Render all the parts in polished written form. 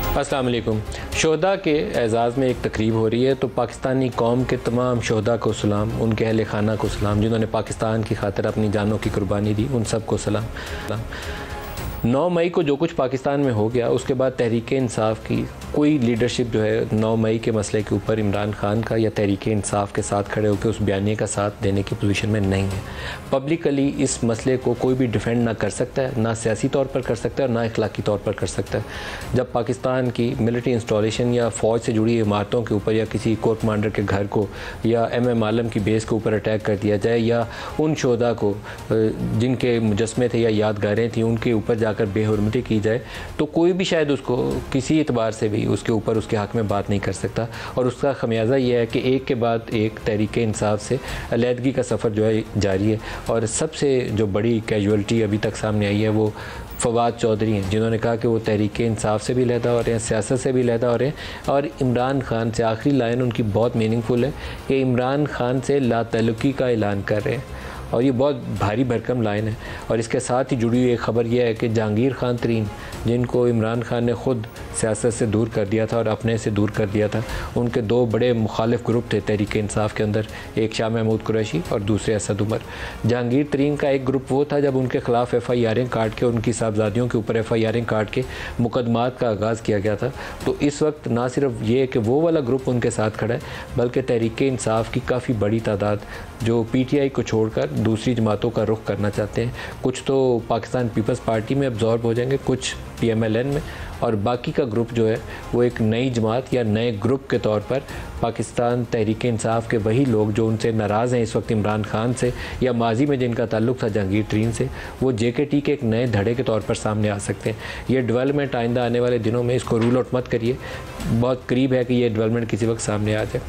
अस्सलाम वालेकुम। शोहदा के एज़ाज़ में एक तकरीब हो रही है, तो पाकिस्तानी कौम के तमाम शोहदा को सलाम, उनके अहले खाना को सलाम, जिन्होंने पाकिस्तान की खातिर अपनी जानों की कुर्बानी दी, उन सब को सलाम। 9 मई को जो कुछ पाकिस्तान में हो गया, उसके बाद तहरीक इंसाफ की कोई लीडरशिप जो है 9 मई के मसले के ऊपर इमरान खान का या तहरीक इंसाफ के साथ खड़े होकर उस बयानी का साथ देने की पोजीशन में नहीं है। पब्लिकली इस मसले को कोई भी डिफेंड ना कर सकता है, ना सियासी तौर पर कर सकता है और ना इखलाकी तौर पर कर सकता है। जब पाकिस्तान की मिलिट्री इंस्टॉलेशन या फ़ौज से जुड़ी इमारतों के ऊपर या किसी कोर कमांडर के घर को या MM आलम की बेस के ऊपर अटैक कर दिया जाए, या उन शोहदा को जिनके मुजस्मे थे या यादगारें थी उनके ऊपर जाकर बेहुरमती की जाए, तो कोई भी शायद उसको किसी एतबार से भी उसके ऊपर उसके हक़ में बात नहीं कर सकता। और उसका खमियाजा ये है कि एक के बाद एक तहरीक इंसाफ से अलहदगी का सफ़र जो है जारी है। और सबसे जो बड़ी कैजुअल्टी अभी तक सामने आई है वो फवाद चौधरी हैं, जिन्होंने कहा कि वो तहरीक इंसाफ से भी लहदा हो रहे हैं, सियासत से भी लहदा हो रहे हैं। और इमरान खान से आखिरी लाइन उनकी बहुत मीनिंगफुल है कि इमरान खान से लातल्लुकी का ऐलान कर रहे हैं, और ये बहुत भारी भरकम लाइन है। और इसके साथ ही जुड़ी हुई एक ख़बर यह है कि जहांगीर खान तरीन, जिनको इमरान खान ने ख़ुद सियासत से दूर कर दिया था और अपने से दूर कर दिया था, उनके 2 बड़े मुखालिफ ग्रुप थे तहरीक इंसाफ के अंदर, एक शाह महमूद कुरैशी और दूसरे असद उमर। जहांगीर तरीन का एक ग्रुप वो था जब उनके ख़िलाफ़ FIR काट के, उनकी साहबजादियों के ऊपर FIR काट के मुकदमात का आगाज़ किया गया था। तो इस वक्त ना सिर्फ ये कि वो वाला ग्रुप उनके साथ खड़ा है, बल्कि तहरीक इंसाफ की काफ़ी बड़ी तादाद जो PTI को छोड़कर दूसरी जमातों का रुख करना चाहते हैं। कुछ तो पाकिस्तान पीपल्स पार्टी में अब्जॉर्ब हो जाएंगे, कुछ PMLN में, और बाकी का ग्रुप जो है वो एक नई जमात या नए ग्रुप के तौर पर पाकिस्तान तहरीक इंसाफ के वही लोग जो उनसे नाराज़ हैं इस वक्त इमरान खान से, या माजी में जिनका ताल्लुक़ था जहांगीर तरीन से, वो JKT के एक नए धड़े के तौर पर सामने आ सकते हैं। ये डेवलपमेंट आइंदा आने वाले दिनों में, इसको रूल आउट मत करिए, बहुत करीब है कि ये डेवलपमेंट किसी वक्त सामने आ जाए।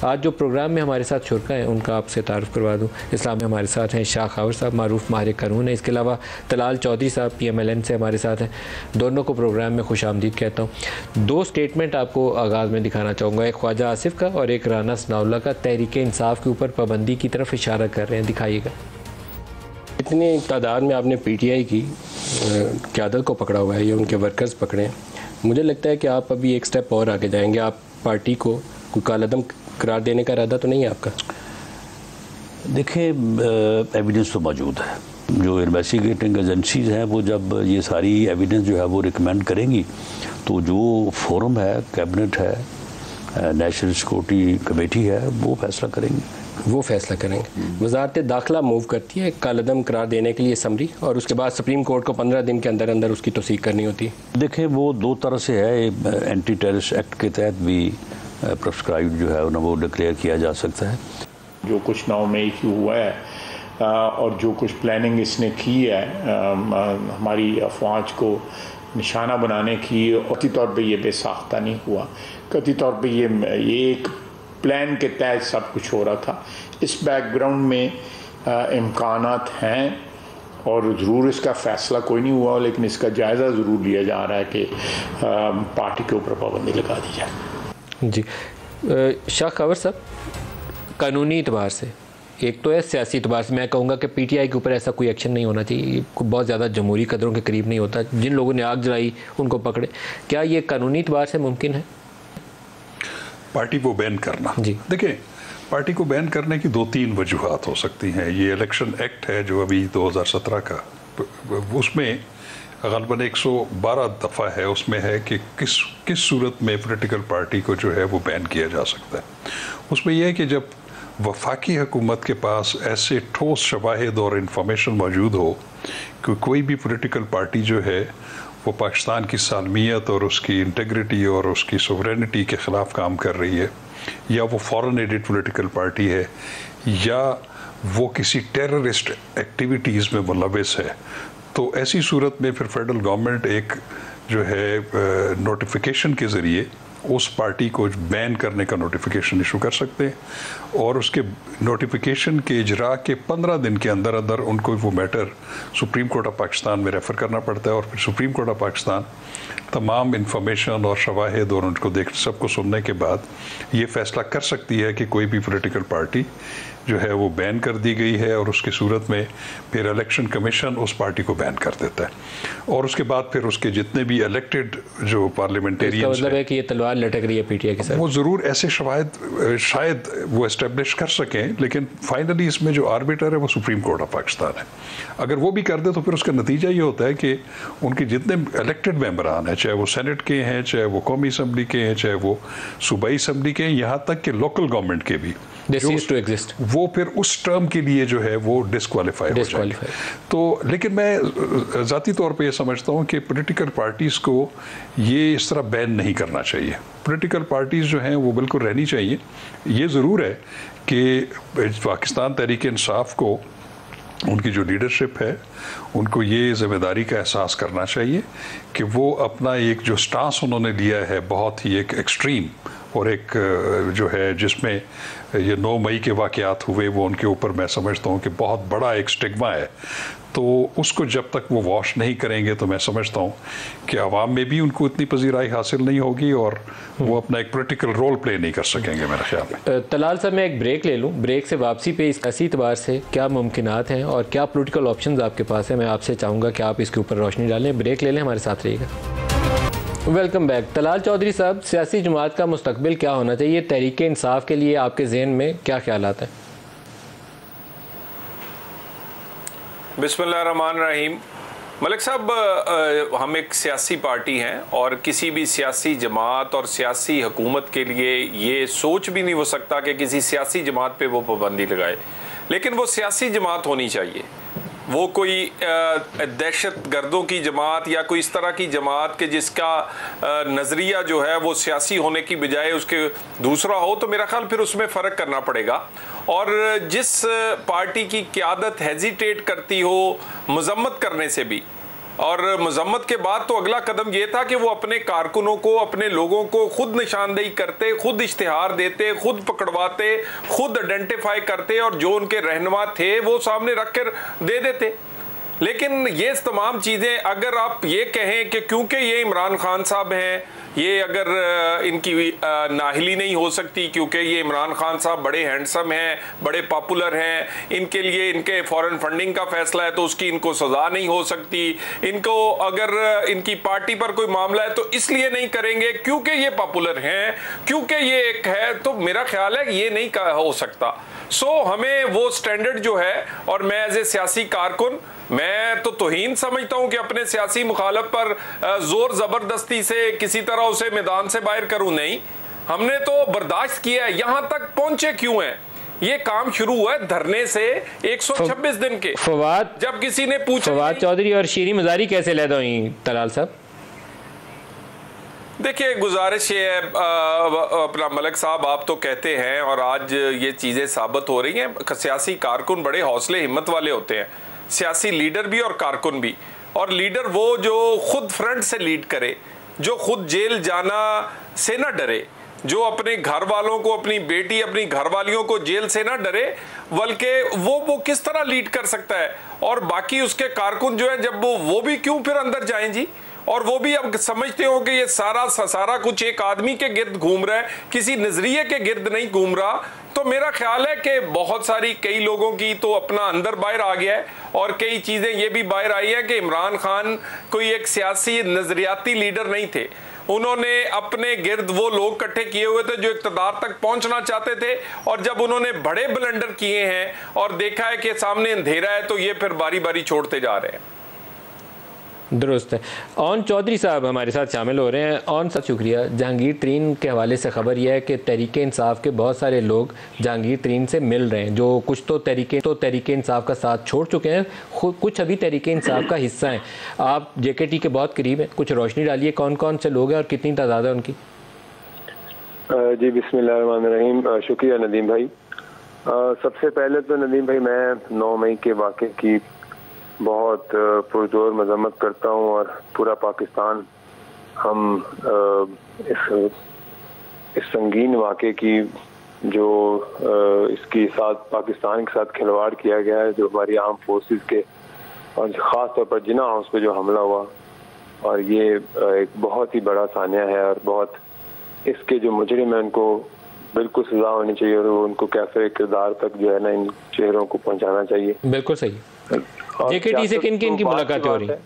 आज जो प्रोग्राम में हमारे साथ शुरका हैं उनका आपसे तारुफ करवा दूँ। इस्लाम में हमारे साथ हैं शाह खावर साहब, मारूफ माहिर कानून है, इसके अलावा तलाल चौधरी साहब PMLN से हमारे साथ हैं। दोनों को प्रोग्राम में खुश आमदीद कहता हूँ। 2 स्टेटमेंट आपको आगाज़ में दिखाना चाहूँगा, एक ख्वाजा आसिफ का और एक राना सनाउल्लाह का, तहरीक इंसाफ के ऊपर पाबंदी की तरफ इशारा कर रहे हैं। दिखाइएगा। इतनी तादाद में आपने PTI की क़यादत को पकड़ा हुआ है, ये उनके वर्कर्स पकड़े हैं। मुझे लगता है कि आप अभी एक स्टेप और आगे जाएंगे। आप पार्टी को कोई कालअदम करार देने का इरादा तो नहीं है आपका? देखिए, एविडेंस तो मौजूद है। जो इन्वेस्टिगेटिंग एजेंसीज हैं वो जब ये सारी एविडेंस जो है वो रिकमेंड करेंगी, तो जो फोरम है, कैबिनेट है, नेशनल सिक्योरिटी कमेटी है, वो फैसला करेंगे। वो फैसला करेंगे। वज़ारत दाखिला मूव करती है कालअदम करार देने के लिए असम्बली, और उसके बाद सुप्रीम कोर्ट को 15 दिन के अंदर अंदर उसकी तौसीक करनी होती है। देखिए, वो 2 तरह से है। एंटी टेररिस्ट एक्ट के तहत भी प्रेस्क्राइब जो है ना वो डिक्लेयर किया जा सकता है। जो कुछ 9 मई की हुआ है और जो कुछ प्लानिंग इसने की है हमारी अफवाज को निशाना बनाने की, कतई तौर पे ये बेसाख्ता नहीं हुआ, कतई तौर पे ये एक प्लान के तहत सब कुछ हो रहा था। इस बैकग्राउंड में इम्कानात हैं और ज़रूर इसका फ़ैसला कोई नहीं हुआ, लेकिन इसका जायज़ा ज़रूर लिया जा रहा है कि पार्टी के ऊपर पाबंदी लगा दी जाए। जी शाह खबर साहब, कानूनी एतबार से एक तो है, सियासी एतबार से मैं कहूँगा कि PTI के ऊपर ऐसा कोई एक्शन नहीं होना चाहिए, बहुत ज़्यादा जमहूरी कदरों के करीब नहीं होता। जिन लोगों ने आग जलाई उनको पकड़े, क्या ये कानूनी एतबार से मुमकिन है? पार्टी को बैन करना, जी देखिए, पार्टी को बैन करने की 2-3 वजूहात हो सकती हैं। ये इलेक्शन एक्ट है जो अभी 2017 का, उसमें ग़ालिबन 112 दफ़ा है, उसमें है कि किस सूरत में पॉलिटिकल पार्टी को जो है वो बैन किया जा सकता है। उसमें यह है कि जब वफाकी हुकूमत के पास ऐसे ठोस शवाहिद और इंफॉर्मेशन मौजूद हो कि कोई भी पॉलिटिकल पार्टी जो है वो पाकिस्तान की सालमियत और उसकी इंटेग्रिटी और उसकी सोवरेनिटी के ख़िलाफ़ काम कर रही है, या वो फॉरेन एडेड पॉलिटिकल पार्टी है, या वो किसी टेररिस्ट एक्टिविटीज़ में मुलविस है, तो ऐसी सूरत में फिर फेडरल गवर्नमेंट एक जो है नोटिफिकेशन के ज़रिए उस पार्टी को बैन करने का नोटिफिकेशन इशू कर सकते हैं और उसके नोटिफिकेशन के इजरा के 15 दिन के अंदर अंदर उनको वो matter supreme court of Pakistan में रेफ़र करना पड़ता है और फिर सुप्रीम कोर्ट ऑफ पाकिस्तान तमाम इंफॉर्मेशन और शवाहिद और उनको सबको सुनने के बाद ये फैसला कर सकती है कि कोई भी पॉलिटिकल पार्टी जो है वो बैन कर दी गई है और उसकी सूरत में फिर इलेक्शन कमीशन उस पार्टी को बैन कर देता है और उसके बाद फिर उसके जितने भी इलेक्टेड जो पार्लियामेंटेरियन मतलब है कि ये तलवार लटक रही है पीटीआई के साथ, वो ज़रूर ऐसे शायद वो एस्टेब्लिश कर सकें, लेकिन फाइनली इसमें जो आर्बिटर है वो सुप्रीम कोर्ट ऑफ पाकिस्तान है। अगर वो भी कर दे तो फिर उसका नतीजा ये होता है कि उनके जितने इलेक्टेड मेंबरान हैं, चाहे वो सेनेट के हैं, चाहे वो कौमी असम्बली के हैं, चाहे वो सूबाई असम्बली के हैं, यहाँ तक कि लोकल गवर्नमेंट के भी वो फिर उस टर्म के लिए जो है वो डिस्क्वालीफाई हो जाएंगे। तो लेकिन मैं ज़ाती तौर पे ये समझता हूँ कि पॉलिटिकल पार्टीज़ को ये इस तरह बैन नहीं करना चाहिए। पॉलिटिकल पार्टीज़ जो हैं वो बिल्कुल रहनी चाहिए। ये ज़रूर है कि पाकिस्तान तहरीक इंसाफ को उनकी जो लीडरशिप है उनको ये ज़िम्मेदारी का एहसास करना चाहिए कि वो अपना एक जो स्टांस उन्होंने लिया है बहुत ही एक एक्सट्रीम और एक जो है जिसमें ये 9 मई के वाक़यात हुए वो उनके ऊपर मैं समझता हूँ कि बहुत बड़ा एक स्टिग्मा है। तो उसको जब तक वो वॉश नहीं करेंगे तो मैं समझता हूँ कि आवाम में भी उनको इतनी पजीराई हासिल नहीं होगी और वो अपना एक पॉलिटिकल रोल प्ले नहीं कर सकेंगे मेरे ख्याल में। तलाल साहब, मैं एक ब्रेक ले लूँ। ब्रेक से वापसी पे इसी एतबार से क्या मुमकिनात हैं और क्या पॉलिटिकल ऑप्शंस आपके पास हैं, मैं आपसे चाहूँगा कि आप इसके ऊपर रोशनी डालें। ब्रेक ले लें, हमारे साथ रहिएगा। Welcome back. तलाल चौधरी साहब, सियासी जमात का मुस्तकबिल क्या होना चाहिए? तहरीक इंसाफ के लिए आपके ज़हन में क्या ख्यालात हैं? बिस्मिल्लाहिर्रहमानिर्रहीम। मलिक साहब, हम एक सियासी पार्टी हैं और किसी भी सियासी जमात और सियासी हुकूमत के लिए ये सोच भी नहीं हो सकता कि किसी सियासी जमात पे वो पाबंदी लगाए, लेकिन वो सियासी जमात होनी चाहिए। वो कोई दहशत गर्दों की जमात या कोई इस तरह की जमात के जिसका नज़रिया जो है वो सियासी होने की बजाय उसके दूसरा हो, तो मेरा ख्याल फिर उसमें फ़र्क करना पड़ेगा। और जिस पार्टी की क़यादत हेजिटेट करती हो मजम्मत करने से भी, और मजम्मत के बाद तो अगला कदम ये था कि वो अपने कारकुनों को, अपने लोगों को खुद निशानदेही करते, खुद इश्तिहार देते, खुद पकड़वाते, खुद आइडेंटिफाई करते और जो उनके रहनुमा थे वो सामने रख कर दे देते। लेकिन ये तमाम चीज़ें अगर आप ये कहें कि क्योंकि ये इमरान खान साहब हैं, ये अगर इनकी नाहिली नहीं हो सकती क्योंकि ये इमरान खान साहब बड़े हैंडसम हैं, बड़े पॉपुलर हैं, इनके लिए इनके फॉरेन फंडिंग का फैसला है तो उसकी इनको सज़ा नहीं हो सकती, इनको अगर इनकी पार्टी पर कोई मामला है तो इसलिए नहीं करेंगे क्योंकि ये पॉपुलर हैं, क्योंकि ये एक है, तो मेरा ख्याल है ये नहीं हो सकता। सो हमें वो स्टैंडर्ड जो है, और मैं एज ए सियासी कारकुन मैं तो तौहीन समझता हूं कि अपने सियासी मुखालफ पर जोर जबरदस्ती से किसी तरह उसे मैदान से बाहर करूं, नहीं, हमने तो बर्दाश्त किया है। यहां तक पहुंचे क्यों है? ये काम शुरू हुआ है धरने से 126 दिन के। फवाद, जब किसी ने पूछा, फवाद चौधरी और शीरी मजारी कैसे लैदा हुई तलाल साहब? देखिए, गुजारिश ये है, अपना मलिक साहब आप तो कहते हैं और आज ये चीज़ें साबित हो रही हैं, सियासी कारकुन बड़े हौसले हिम्मत वाले होते हैं, सियासी लीडर भी और कारकुन भी। और लीडर वो जो खुद फ्रंट से लीड करे, जो खुद जेल जाना से ना डरे, जो अपने घर वालों को, अपनी बेटी, अपनी घरवालियों को जेल से ना डरे, बल्कि वो किस तरह लीड कर सकता है। और बाकी उसके कारकुन जो है, जब वो भी क्यों फिर अंदर जाएं जी, और वो भी अब समझते हो कि ये सारा कुछ एक आदमी के गिर्द घूम रहा है, किसी नजरिए के गिर्द नहीं घूम रहा। तो मेरा ख्याल है कि बहुत सारी कई लोगों की तो अपना अंदर बाहर आ गया है और कई चीजें ये भी बाहर आई है कि इमरान खान कोई एक सियासी नजरियाती लीडर नहीं थे। उन्होंने अपने गिर्द वो लोग इकट्ठे किए हुए थे जो इक़्तिदार तक पहुंचना चाहते थे, और जब उन्होंने बड़े ब्लंडर किए हैं और देखा है कि सामने अंधेरा है, तो ये फिर बारी बारी छोड़ते जा रहे हैं। दुरुस्त है। ऑन चौधरी साहब हमारे साथ शामिल हो रहे हैं। ऑन साहब, शुक्रिया। जहांगीर तरीन के हवाले से खबर यह है कि तहरीक इंसाफ के बहुत सारे लोग जहांगीर तरीन से मिल रहे हैं, जो कुछ तो तहरीक इंसाफ का साथ छोड़ चुके हैं, कुछ अभी तहरीक इंसाफ का हिस्सा हैं। आप JKT के बहुत करीब हैं, कुछ रोशनी डालिए, कौन कौन से लोग हैं और कितनी तादाद है उनकी? जी, बिस्मिल्लाहिर्रहमानिर्रहीम। शुक्रिया नदीम भाई। सबसे पहले तो नदीम भाई, मैं 9 मई के वाक़े की बहुत पुरजोर मजम्मत करता हूँ और पूरा पाकिस्तान हम इस इस संगीन वाक़े की जो इसके साथ पाकिस्तान के साथ खिलवाड़ किया गया है, जो हमारी आर्म फोर्सेस के और ख़ास तौर पर जिन्ना हाउस पे जो हमला हुआ, और ये एक बहुत ही बड़ा सानिया है और बहुत इसके जो मुजरिम है उनको बिल्कुल सजा होनी चाहिए और उनको कैफे किरदार तक जो है ना इन चेहरों को पहुंचाना चाहिए। बिल्कुल सही। जेकेटी से किन किन की मुलाकातें हो रही हैं?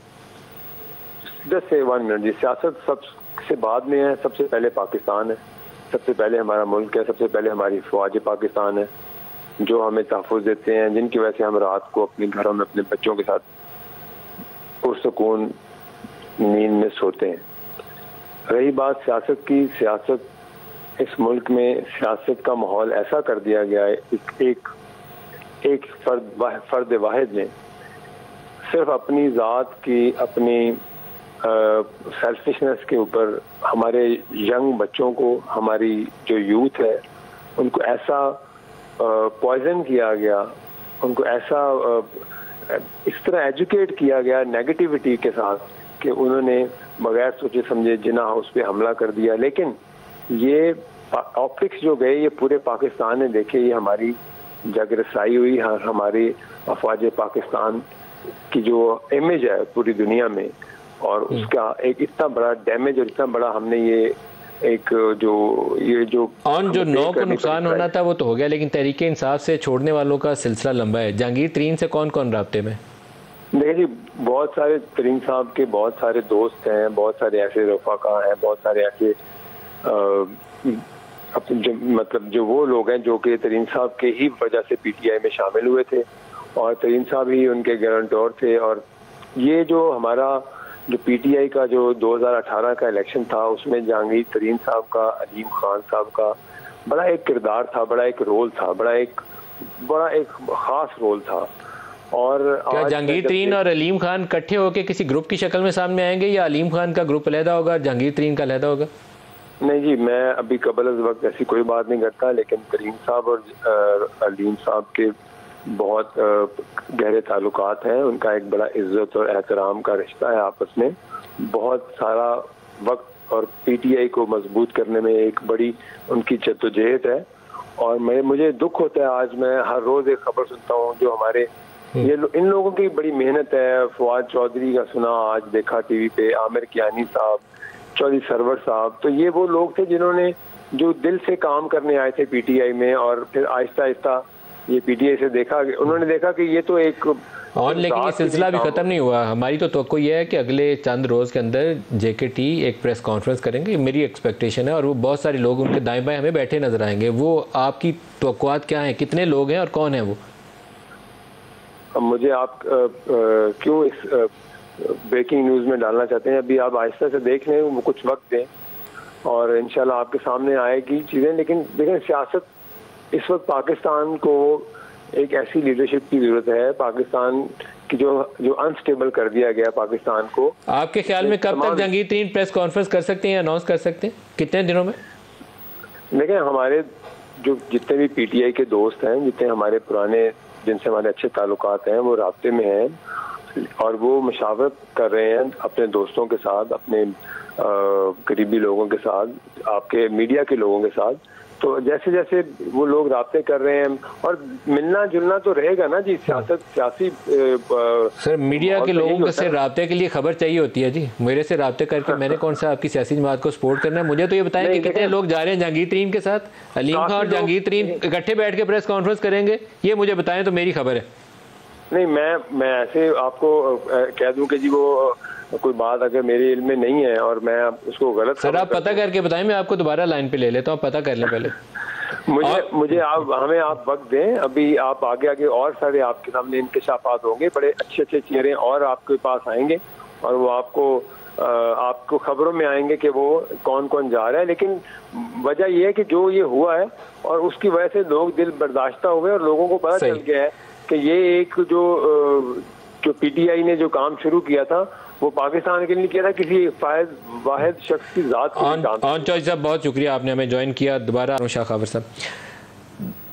10 से 1 मिनट जी। सियासत सबसे बाद में है, सबसे पहले पाकिस्तान है, सबसे पहले हमारा मुल्क है, सबसे पहले हमारी फ़ौज पाकिस्तान है जो हमें तहफ़्फ़ुज़ देते हैं, जिनकी वजह से हम रात को अपने घरों में अपने बच्चों के साथ पुरसुकून नींद में सोते हैं। रही बात सियासत की, सियासत इस मुल्क में सियासत का माहौल ऐसा कर दिया गया है, एक फर्द वाहिद ने सिर्फ अपनी ज़ात की, अपनी सेल्फिशनेस के ऊपर हमारे यंग बच्चों को, हमारी जो यूथ है उनको ऐसा पॉइजन किया गया, उनको ऐसा इस तरह एजुकेट किया गया नेगेटिविटी के साथ कि उन्होंने बगैर सोचे समझे जिन्ना हाउस पे हमला कर दिया। लेकिन ये ऑप्टिक्स जो गए ये पूरे पाकिस्तान ने देखे, ये हमारी जग रसाई हुई, हमारी अफवाज पाकिस्तान की जो इमेज है पूरी दुनिया में, और उसका एक इतना बड़ा डैमेज और इतना बड़ा हमने ये जो जो 9 को नुकसान होना था वो तो हो गया, लेकिन तहरीके इंसाफ से छोड़ने वालों का सिलसिला लंबा है। जहांगीर तरीन से कौन कौन राब्ते में? देखिए जी, बहुत सारे तरीन साहब के बहुत सारे दोस्त हैं, बहुत सारे ऐसे रफ़ाका हैं, बहुत सारे ऐसे जो वो लोग हैं जो कि तरीन साहब के ही वजह से पीटीआई में शामिल हुए थे और तरीन साहब ही उनके गारंटर थे। और ये जो हमारा जो पीटीआई का जो 2018 का इलेक्शन था उसमें जहांगीर तरीन साहब का, अलीम खान साहब का बड़ा एक किरदार था, बड़ा एक रोल था, बड़ा एक खास रोल था। और क्या जहांगीर तरीन और अलीम खान इकट्ठे होकर किसी ग्रुप की शक्ल में सामने आएंगे या अलीम खान का ग्रुप अलहदा होगा, जहांगीर तरीन का अलहदा होगा? नहीं जी, मैं अभी कबल वक्त ऐसी कोई बात नहीं करता, लेकिन तरीन साहब और अलीम साहब के बहुत गहरे ताल्लुकात हैं, उनका एक बड़ा इज्जत और एहतराम का रिश्ता है आपस में, बहुत सारा वक्त और पीटीआई को मजबूत करने में एक बड़ी उनकी जद्दोजहद है। और मुझे दुख होता है, आज मैं हर रोज एक खबर सुनता हूँ जो हमारे इन लोगों की बड़ी मेहनत है। फवाद चौधरी का सुना, आज देखा टीवी पे, आमिर कियानी साहब, चौधरी सरवर साहब, तो ये वो लोग थे जिन्होंने जो दिल से काम करने आए थे पीटीआई में, और फिर आहिस्ता आहिस्ता ये पीटीआई से उन्होंने देखा कि ये तो एक और, लेकिन ये सिलसिला भी खत्म नहीं हुआ। हमारी तो तवक्को ये है कि अगले चंद रोज के अंदर जेकेटी एक प्रेस कॉन्फ्रेंस करेंगे, मेरी एक्सपेक्टेशन है, और वो बहुत सारे लोग उनके दाएं बाएं हमें बैठे नजर आएंगे। वो आपकी तवक्कुआत क्या है, कितने लोग हैं और कौन है वो? अब मुझे आप क्यों इस ब्रेकिंग न्यूज़ में डालना चाहते हैं? अभी आप आहिस्ता से देख लें, वो कुछ वक्त दें और इंशाल्लाह आपके सामने आएगी चीज़ें। लेकिन देखें, सियासत इस वक्त पाकिस्तान को एक ऐसी लीडरशिप की जरूरत है, पाकिस्तान की जो अनस्टेबल कर दिया गया पाकिस्तान को। आपके ख्याल में कब तक जहांगीर तरीन प्रेस कॉन्फ्रेंस कर सकते हैं या अनाउंस कर सकते हैं, कितने दिनों में? देखें, हमारे जो जितने भी पीटीआई के दोस्त हैं, जितने हमारे पुराने जिनसे हमारे अच्छे ताल्लुकात हैं, वो राब्ते में हैं और वो मशावरत कर रहे हैं अपने दोस्तों के साथ, अपने करीबी लोगों के साथ, आपके मीडिया के लोगों के साथ। तो जैसे जैसे वो लोग राब्ते कर रहे हैं और मिलना जुलना तो रहेगा ना जी। सियासी सर, मीडिया के लोगों से राब्ते के लिए खबर चाहिए होती है जी। मेरे से राब्ते करके मैंने कौन सा आपकी सियासी जमात को सपोर्ट करना है? मुझे तो ये बताएं कि कितने लोग जा रहे हैं जहांगीर तरीन के साथ? अलीम खान और जहांगीर तरीन इकट्ठे बैठ के प्रेस कॉन्फ्रेंस करेंगे, ये मुझे बताएं तो मेरी खबर है। नहीं, मैं ऐसे आपको कह दूं कि जी वो कोई बात अगर मेरे इल्म में नहीं है और मैं उसको गलत, सर आप पता करके बताएं, मैं आपको दोबारा लाइन पे ले लेता हूँ, पता कर लें पहले। मुझे आप वक्त दें, अभी आप आगे और सारे आपके सामने इंकशाफात होंगे, बड़े अच्छे चेहरे और आपके पास आएंगे और वो आपको खबरों में आएंगे कि वो कौन कौन जा रहा है। लेकिन वजह यह है कि जो ये हुआ है और उसकी वजह से लोग दिल बर्दाश्त हुए और लोगों को पता चल गया है कि ये एक जो पीटीआई ने जो काम शुरू किया था वो पाकिस्तान के लिए किया था, किसी वाहिद शख्स की जात के लिए। ऑन चॉइस साहब, बहुत शुक्रिया आपने हमें ज्वाइन किया दोबारा। शाह खावर साहब,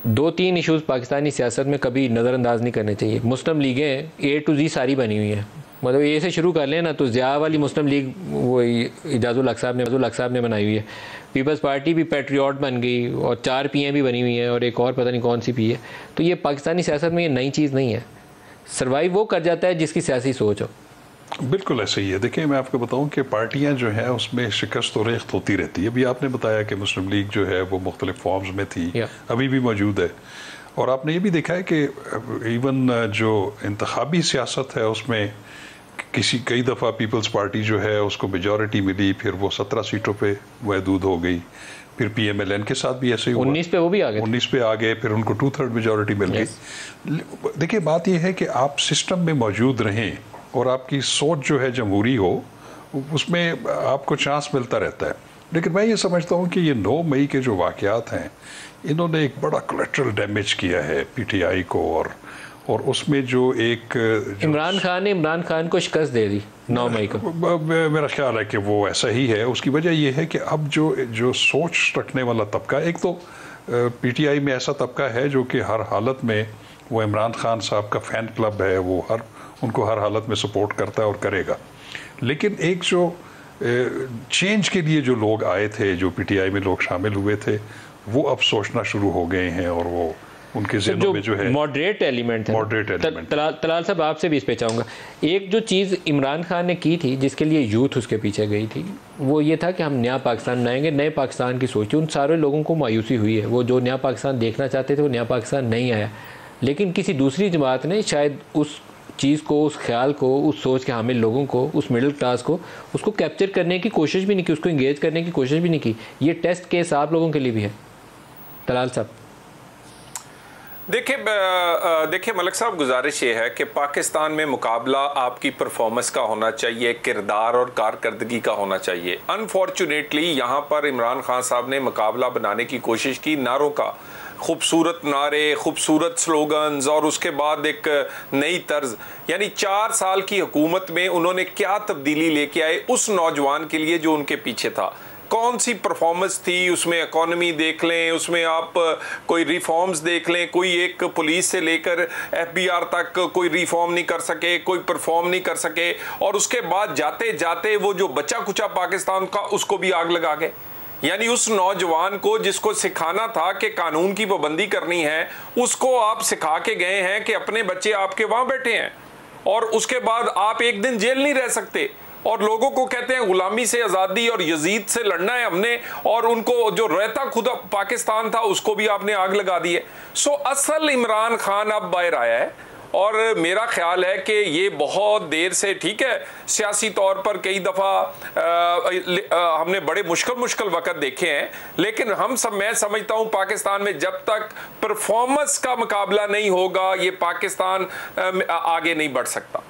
2-3 इशूज़ पाकिस्तानी सियासत में कभी नज़रअंदाज नहीं करने चाहिए। मुस्लिम लीगें A to Z सारी बनी हुई हैं, मतलब ये से शुरू कर लें ना, तो ज़िया वाली मुस्लिम लीग वो इजाज़ुल हक साहब ने बनाई हुई है, पीपल्स पार्टी भी पैट्रियट बन गई और 4 पीएं भी बनी हुई हैं और एक और पता नहीं कौन सी पी है। तो ये पाकिस्तानी सियासत में ये नई चीज़ नहीं है, सर्वाइव वो कर जाता है जिसकी सियासी सोच हो। बिल्कुल ऐसे ही है। देखिए मैं आपको बताऊं कि पार्टियां जो हैं उसमें शिकस्त और रेख्त होती रहती है। अभी आपने बताया कि मुस्लिम लीग जो है वो मुख्तलिफ फॉर्म्स में थी, अभी भी मौजूद है, और आपने ये भी देखा है कि इवन जो इंतखाबी सियासत है उसमें कई दफ़ा पीपल्स पार्टी जो है उसको मेजॉरिटी मिली, फिर वो 17 सीटों पे महदूद हो गई, फिर PMLN के साथ भी ऐसे ही हुआ, 19 पे वो भी आ गए, 19 पे आ गए, फिर उनको 2/3 मेजॉरिटी मिल गई। देखिए बात यह है कि आप सिस्टम में मौजूद रहें और आपकी सोच जो है जमहूरी हो, उसमें आपको चांस मिलता रहता है। लेकिन मैं ये समझता हूँ कि ये 9 मई के जो वाक़यात हैं इन्होंने एक बड़ा कोलेट्रल डैमेज किया है PTI को, और उसमें जो एक इमरान खान को शिकस्त दे दी 9 मई को। मेरा ख्याल है कि वो ऐसा ही है। उसकी वजह यह है कि अब जो सोच रखने वाला तबका, एक तो PTI में ऐसा तबका है जो कि हर हालत में वो इमरान खान साहब का फ़ैन क्लब है, वो उनको हर हालत में सपोर्ट करता है और करेगा। लेकिन एक जो चेंज के लिए जो लोग आए थे, जो PTI में लोग शामिल हुए थे, वो अब सोचना शुरू हो गए हैं और वो उनके ज़हनों में जो है मॉडरेट एलिमेंट है। तलाल साहब आपसे भी इस पे चाहूँगा, एक जो चीज़ इमरान खान ने की थी जिसके लिए यूथ उसके पीछे गई थी, वो ये था कि हम नया पाकिस्तान बनाएंगे, नए पाकिस्तान की सोच। उन सारे लोगों को मायूसी हुई है, वो जो नया पाकिस्तान देखना चाहते थे वो नया पाकिस्तान नहीं आया। लेकिन किसी दूसरी जमात ने शायद उस चीज़ को, उस ख्याल को, उस सोच के हामिल लोगों को, उस मिडिल क्लास को, उसको कैप्चर करने की कोशिश भी नहीं की, उसको इंगेज करने की कोशिश भी नहीं की। ये टेस्ट केस आप लोगों के लिए भी है। तलाल साहब देखिए मलिक साहब, गुजारिश ये है कि पाकिस्तान में मुकाबला आपकी परफॉर्मेंस का होना चाहिए, किरदार और कारकर्दगी का होना चाहिए। अनफॉर्चुनेटली यहाँ पर इमरान खान साहब ने मुकाबला बनाने की कोशिश की, नारों का, खूबसूरत नारे, खूबसूरत स्लोगन्स, और उसके बाद एक नई तर्ज, यानी 4 साल की हुकूमत में उन्होंने क्या तब्दीली लेके आए उस नौजवान के लिए जो उनके पीछे था। कौन सी परफॉर्मेंस थी उसमें? इकॉनमी देख लें, उसमें आप कोई रिफॉर्म्स देख लें, कोई एक पुलिस से लेकर FBR तक कोई रिफॉर्म नहीं कर सके, कोई परफॉर्म नहीं कर सके, और उसके बाद जाते जाते वो जो बचा कुचा पाकिस्तान का उसको भी आग लगा गए। यानी उस नौजवान को जिसको सिखाना था कि कानून की पाबंदी करनी है, उसको आप सिखा के गए हैं कि अपने बच्चे आपके वहां बैठे हैं, और उसके बाद आप एक दिन जेल नहीं रह सकते, और लोगों को कहते हैं गुलामी से आज़ादी और यजीद से लड़ना है हमने, और उनको जो रहता खुदा पाकिस्तान था उसको भी आपने आग लगा दी है। सो असल इमरान खान अब बाहर आया है, और मेरा ख्याल है कि ये बहुत देर से, ठीक है, सियासी तौर पर कई दफ़ा हमने बड़े मुश्किल वक्त देखे हैं, लेकिन मैं समझता हूँ पाकिस्तान में जब तक परफॉर्मेंस का मुकाबला नहीं होगा ये पाकिस्तान आगे नहीं बढ़ सकता।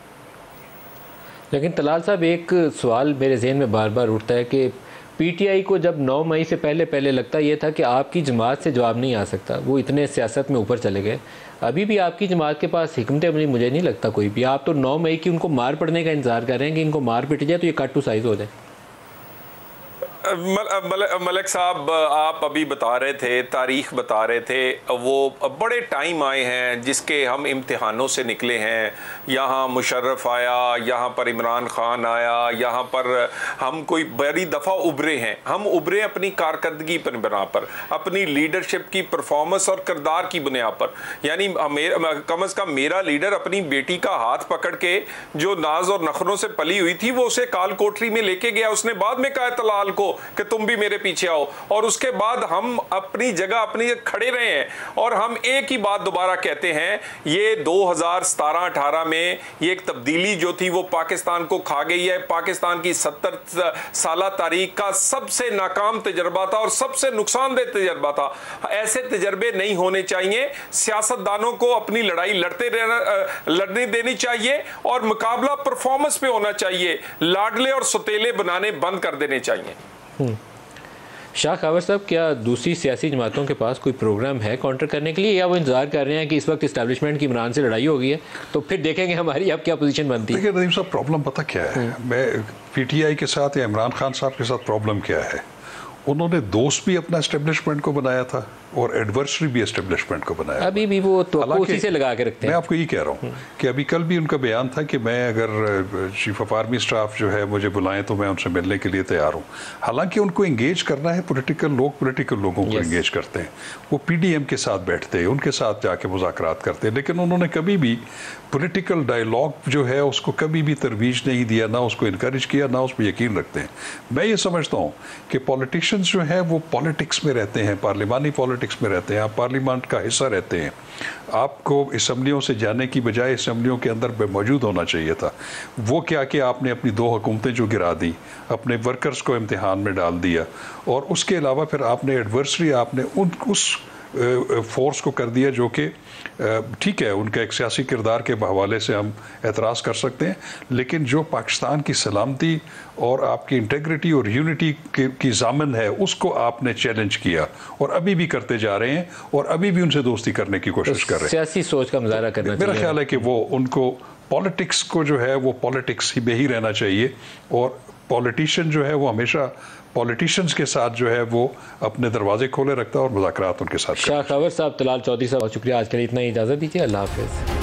लेकिन तलाल साहब, एक सवाल मेरे जहन में बार बार उठता है कि PTI को जब 9 मई से पहले लगता ये था कि आपकी जमात से जवाब नहीं आ सकता, वो इतने सियासत में ऊपर चले गए। अभी भी आपकी जमात के पास हिकमत अमली मुझे नहीं लगता कोई भी। आप तो 9 मई की उनको मार पड़ने का इंतजार कर रहे हैं कि इनको मार पिट जाए तो ये कट टू साइज हो जाए। मलिक साहब, आप अभी बता रहे थे, तारीख बता रहे थे, वो बड़े टाइम आए हैं जिसके हम इम्तिहानों से निकले हैं। यहाँ मुशर्रफ आया, यहाँ पर इमरान खान आया, यहाँ पर हम कोई बड़ी दफ़ा उभरे हैं। हम उभरे अपनी कारकर्दगी पर बना पर, अपनी लीडरशिप की परफॉर्मेंस और किरदार की बुनियाद पर। यानी कम अज़ कम मेरा लीडर अपनी बेटी का हाथ पकड़ के, जो नाज और नखरों से पली हुई थी, वो उसे काल कोठरी में लेके गया। उसने बाद में कहा तलाल को कि तुम भी मेरे पीछे आओ, और उसके बाद हम अपनी जगह खड़े रहे हैं। और हम एक ही बात दोबारा कहते हैं, ये 2017-18 में ये एक तब्दीली जो थी वो पाकिस्तान को खा गई है। पाकिस्तान की 70 साल तारीख का सबसे नाकाम तजर्बा था और सबसे नुकसानदेह तजर्बा था। ऐसे तजर्बे नहीं होने चाहिए। सियासतदानों को अपनी लड़ाई लड़ने देनी चाहिए, और मुकाबला परफॉर्मेंस पे होना चाहिए। लाडले और सौतेले बनाने बंद कर देने चाहिए। शाह खबर साहब, क्या दूसरी सियासी जमातों के पास कोई प्रोग्राम है काउंटर करने के लिए, या वो इंतजार कर रहे हैं कि इस वक्त इस्टेब्लिशमेंट की इमरान से लड़ाई हो गई है तो फिर देखेंगे हमारी अब क्या पोजीशन बनती है? देखिए नदीम साहब, प्रॉब्लम पता क्या है? मैं PTI के साथ या इमरान खान साहब के साथ प्रॉब्लम क्या है, उन्होंने दोस्त भी अपना इस्टेब्लिशमेंट को बनाया था और एडवर्सरी भी एस्टेब्लिशमेंट को बनाया। अभी भी वो तो उसी से लगा के रखते हैं। मैं आपको ये कह रहा हूँ कि अभी कल भी उनका बयान था कि मैं अगर चीफ ऑफ आर्मी स्टाफ जो है मुझे बुलाएं तो मैं उनसे मिलने के लिए तैयार हूँ। हालांकि उनको एंगेज करना है, पॉलिटिकल लोगों को एंगेज करते हैं, वो PDM के साथ बैठते हैं, उनके साथ जाके मुज़ाकरात करते हैं, लेकिन उन्होंने कभी भी पॉलिटिकल डायलॉग जो है उसको कभी भी तरवीज नहीं दिया, ना उसको इनकरेज किया, ना उस पर यकीन रखते हैं। मैं ये समझता हूँ कि पॉलिटिशियंस जो है वो पॉलिटिक्स में रहते हैं, पार्लिमानी पॉलिटिक्स में रहते हैं, आप पार्लियामेंट का हिस्सा रहते हैं। आपको असम्बलियों से जाने की बजाय असम्बलियों के अंदर मौजूद होना चाहिए था। वो क्या कि आपने अपनी 2 हुकूमतें जो गिरा दी, अपने वर्कर्स को इम्तिहान में डाल दिया, और उसके अलावा फिर आपने एडवर्सरी आपने उस फोर्स को कर दिया जो कि ठीक है, उनका एक सियासी किरदार के हवाले से हम एतराज़ कर सकते हैं, लेकिन जो पाकिस्तान की सलामती और आपकी इंटेग्रिटी और यूनिटी की ज़ामन है उसको आपने चैलेंज किया और अभी भी करते जा रहे हैं और अभी भी उनसे दोस्ती करने की कोशिश कर रहे हैं। सियासी सोच का मुजाहरा करना मेरा ख्याल है कि वो उनको पॉलिटिक्स को जो है वो पॉलिटिक्स में ही रहना चाहिए, और पॉलिटिशियन जो है वो हमेशा पॉलिटिशियंस के साथ जो है वो अपने दरवाजे खोले रखता है और मुज़ाकरात उनके साथ। शाह खबर साहब, तलाल चौधरी साहब, बहुत शुक्रिया। आज के लिए इतना ही, इजाज़त दीजिए। अल्लाह हाफ़िज़।